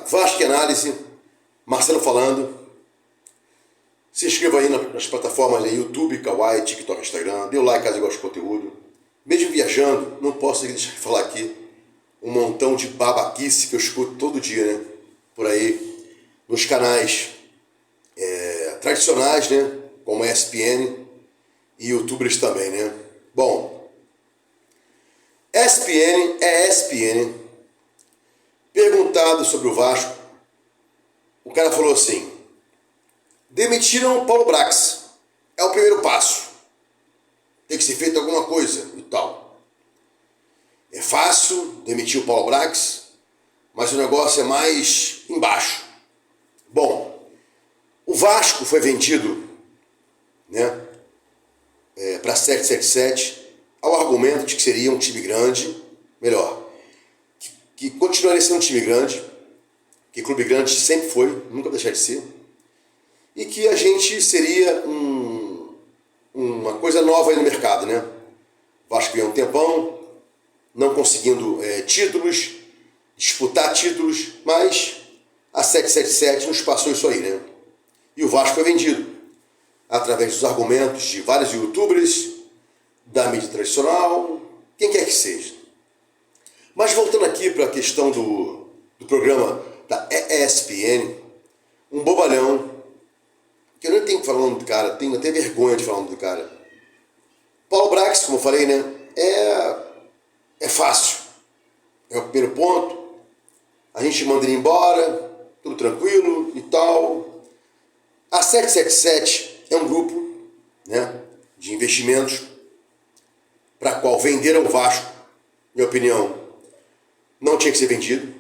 Vasco em Análise, Marcelo falando. Se inscreva aí nas plataformas de YouTube, Kawaii, TikTok, Instagram. Dê o like caso goste do conteúdo. Mesmo viajando, não posso deixar de falar aqui um montão de babaquice que eu escuto todo dia, né? Por aí, nos canais tradicionais, né? Como a ESPN e youtubers também, né? Bom, ESPN. Perguntado sobre o Vasco, o cara falou assim: demitiram o Paulo Brax, é o primeiro passo, tem que ser feito alguma coisa e tal. É fácil demitir o Paulo Brax, mas o negócio é mais embaixo. Bom, o Vasco foi vendido, né, para 777 ao argumento de que seria um time grande, melhor, que continuaria sendo um time grande, que clube grande sempre foi, nunca deixar de ser, e que a gente seria uma coisa nova aí no mercado, né? O Vasco ganhou um tempão, não conseguindo títulos, disputar títulos, mas a 777 nos passou isso aí, né? E o Vasco foi vendido através dos argumentos de vários youtubers, da mídia tradicional, quem quer que seja. Mas voltando aqui para a questão do programa da ESPN, um bobalhão, que eu nem tenho que falar o nome do cara, tenho até vergonha de falar o nome do cara. Paulo Brax, como eu falei, né, é fácil. É o primeiro ponto. A gente manda ele embora, tudo tranquilo e tal. A 777 é um grupo, né, de investimentos para qual venderam o Vasco, minha opinião, não tinha que ser vendido.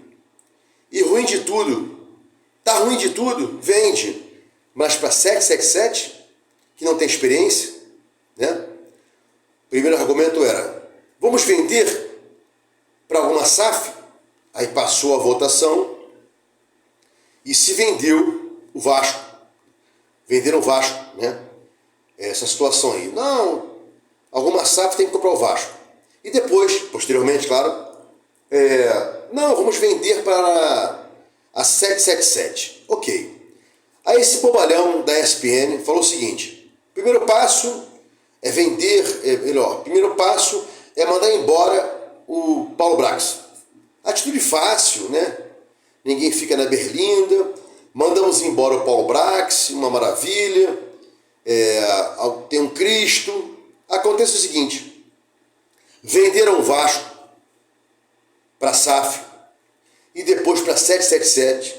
E ruim de tudo, tá ruim de tudo, vende. Mas para 777, que não tem experiência, né? O primeiro argumento era: vamos vender para alguma SAF? Aí passou a votação e se vendeu o Vasco. Venderam o Vasco, né? Essa situação aí. Não, alguma SAF tem que comprar o Vasco. E depois, posteriormente, claro, não, vamos vender para a 777. Ok. Aí esse bobalhão da ESPN falou o seguinte: primeiro passo é vender, primeiro passo é mandar embora o Paulo Brax. Atitude fácil, né? Ninguém fica na berlinda. Mandamos embora o Paulo Brax, uma maravilha. Tem um Cristo. Acontece o seguinte: venderam o Vasco para a SAF e depois para a 777,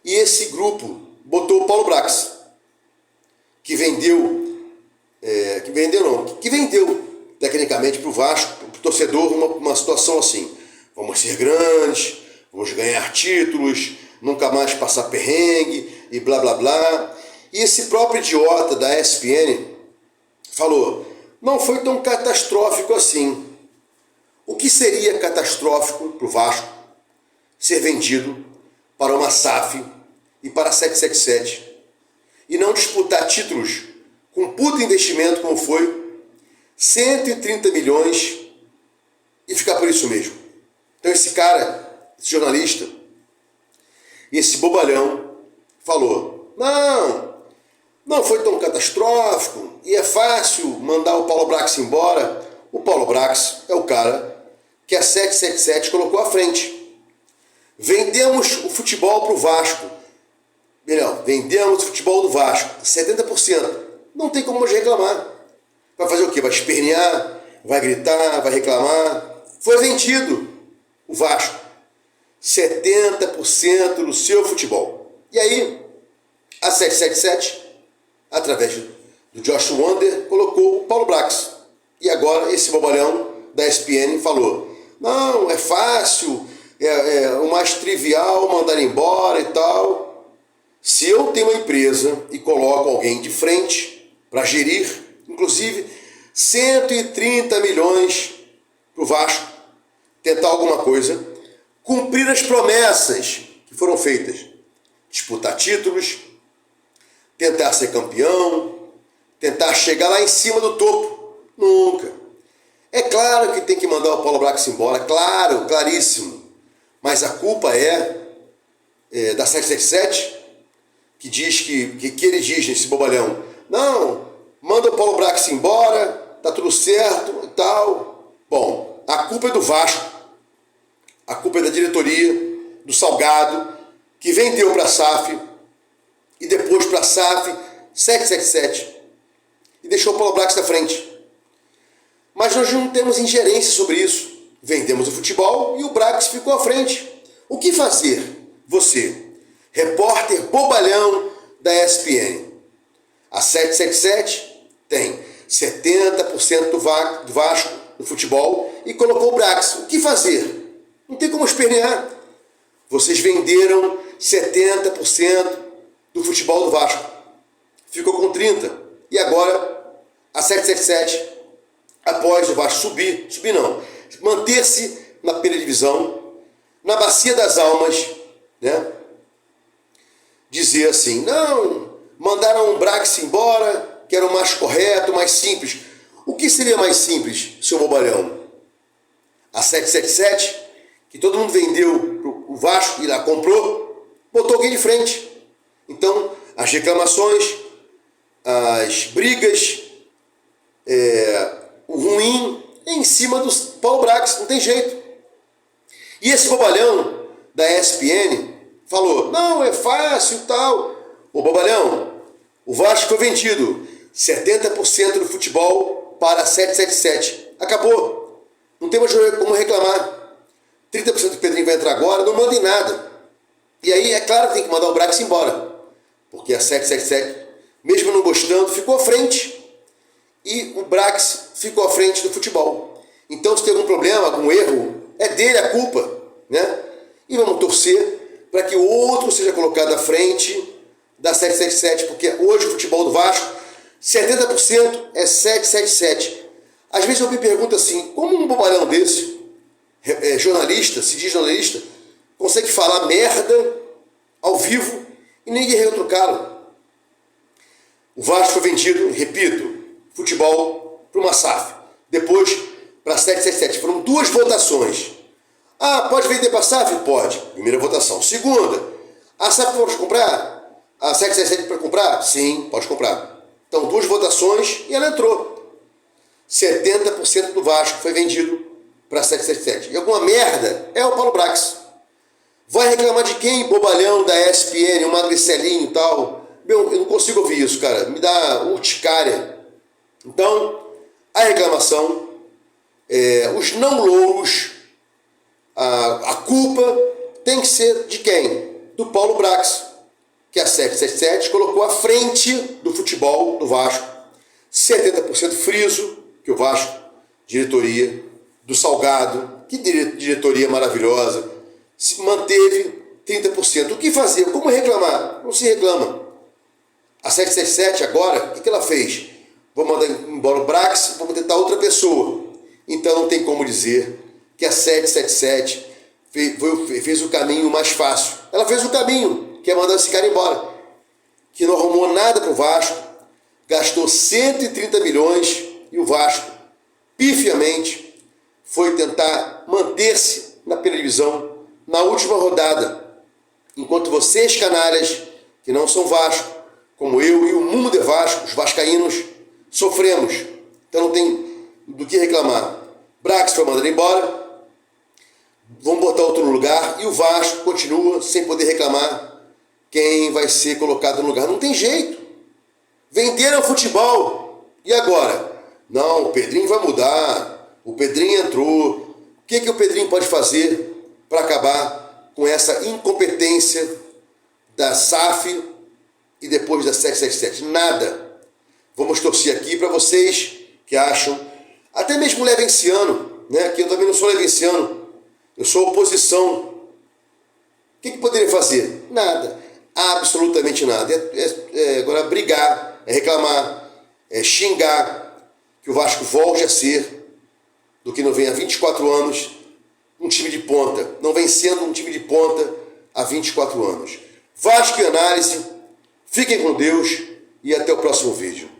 e esse grupo botou o Paulo Brax, que vendeu tecnicamente para o Vasco, para o torcedor, uma situação assim: vamos ser grandes, vamos ganhar títulos, nunca mais passar perrengue e blá blá blá. E esse próprio idiota da ESPN falou: não foi tão catastrófico assim. O que seria catastrófico para o Vasco ser vendido para uma SAF e para a 777 e não disputar títulos com puto investimento como foi 130 milhões e ficar por isso mesmo? Então esse cara, esse jornalista, esse bobalhão falou: não foi tão catastrófico e é fácil mandar o Paulo Brax embora. O Paulo Brax é o cara que a 777 colocou à frente. Vendemos o futebol para o Vasco. Melhor, vendemos o futebol do Vasco, 70%. Não tem como mais reclamar. Vai fazer o quê? Vai espernear? Vai gritar? Vai reclamar? Foi vendido o Vasco. 70% do seu futebol. E aí, a 777, através do Josh Wander, colocou o Paulo Brax. E agora esse bobalhão da ESPN falou: não, é fácil, o mais trivial mandar embora e tal. Se eu tenho uma empresa e coloco alguém de frente para gerir, inclusive 130 milhões para o Vasco, tentar alguma coisa, cumprir as promessas que foram feitas, disputar títulos, tentar ser campeão, tentar chegar lá em cima do topo, nunca. É claro que tem que mandar o Paulo Brax embora, claro, claríssimo, mas a culpa é da 777, que diz que ele diz nesse bobalhão, não, manda o Paulo Brax embora, tá tudo certo e tal. Bom, a culpa é do Vasco, a culpa é da diretoria, do Salgado, que vendeu para a SAF e depois para a SAF 777 e deixou o Paulo Brax na frente. Mas nós não temos ingerência sobre isso. Vendemos o futebol e o Brax ficou à frente. O que fazer? Você, repórter bobalhão da ESPN. A 777 tem 70% do Vasco no futebol e colocou o Brax. O que fazer? Não tem como espernear. Vocês venderam 70% do futebol do Vasco. Ficou com 30%. E agora a 777, após o Vasco manter-se na primeira divisão, na bacia das almas, né? Dizer assim, não, mandaram o Brax embora, que era o mais correto, mais simples. O que seria mais simples, seu bobalhão? A 777, que todo mundo vendeu o Vasco e lá comprou, botou alguém de frente. Então, as reclamações, as brigas, o ruim é em cima do Paulo Brax, não tem jeito. E esse bobalhão da ESPN falou, não, é fácil e tal. Ô bobalhão, o Vasco foi vendido 70% do futebol para 777. Acabou. Não tem mais como reclamar. 30% do Pedrinho vai entrar agora, não manda em nada. E aí, é claro que tem que mandar o Brax embora. Porque a 777, mesmo não gostando, ficou à frente. E o Brax ficou à frente do futebol. Então, se tem algum problema, algum erro, é dele a culpa, né? E vamos torcer para que o outro seja colocado à frente da 777, porque hoje o futebol do Vasco, 70% é 777. Às vezes eu me pergunto assim, como um bobalhão desse, jornalista, se diz jornalista, consegue falar merda ao vivo e ninguém retrucá-lo? O Vasco foi vendido, repito, futebol para uma SAF, depois para 777. Foram 2 votações. Ah, pode vender para a SAF? Pode. Primeira votação. Segunda, a SAF pode comprar? A 777 pode comprar? Sim, pode comprar. Então, 2 votações e ela entrou. 70% do Vasco foi vendido para 777. E alguma merda é o Paulo Brax. Vai reclamar de quem? Bobalhão da ESPN, o Magricelinho e tal. Meu, eu não consigo ouvir isso, cara. Me dá urticária. Então, a reclamação, os não louros, a culpa tem que ser de quem? Do Paulo Brax, que a 777 colocou à frente do futebol do Vasco. 70% friso, que o Vasco, diretoria, do Salgado, que diretoria maravilhosa, se manteve 30%. O que fazer? Como reclamar? Não se reclama. A 777 agora, o que ela fez? Vou mandar embora o Brax, vamos tentar outra pessoa. Então não tem como dizer que a 777 fez o caminho mais fácil. Ela fez o caminho, que é mandar esse cara embora. Que não arrumou nada para o Vasco, gastou 130 milhões e o Vasco, pifiamente, foi tentar manter-se na primeira divisão na última rodada. Enquanto vocês, canalhas, que não são Vasco, como eu e o mundo de Vasco, os vascaínos, sofremos. Então não tem do que reclamar. Brax foi mandado embora, vamos botar outro no lugar e o Vasco continua sem poder reclamar quem vai ser colocado no lugar. Não tem jeito. Venderam o futebol. E agora? Não, o Pedrinho vai mudar. O Pedrinho entrou. O que o Pedrinho pode fazer para acabar com essa incompetência da SAF e depois da 777? Nada. Vamos torcer aqui para vocês que acham, até mesmo levenciano, né? Que eu também não sou levenciano, eu sou oposição. O que poderia fazer? Nada. Absolutamente nada. Agora brigar, reclamar, xingar que o Vasco volte a ser, do que não vem há 24 anos, um time de ponta. Não vem sendo um time de ponta há 24 anos. Vasco em análise. Fiquem com Deus e até o próximo vídeo.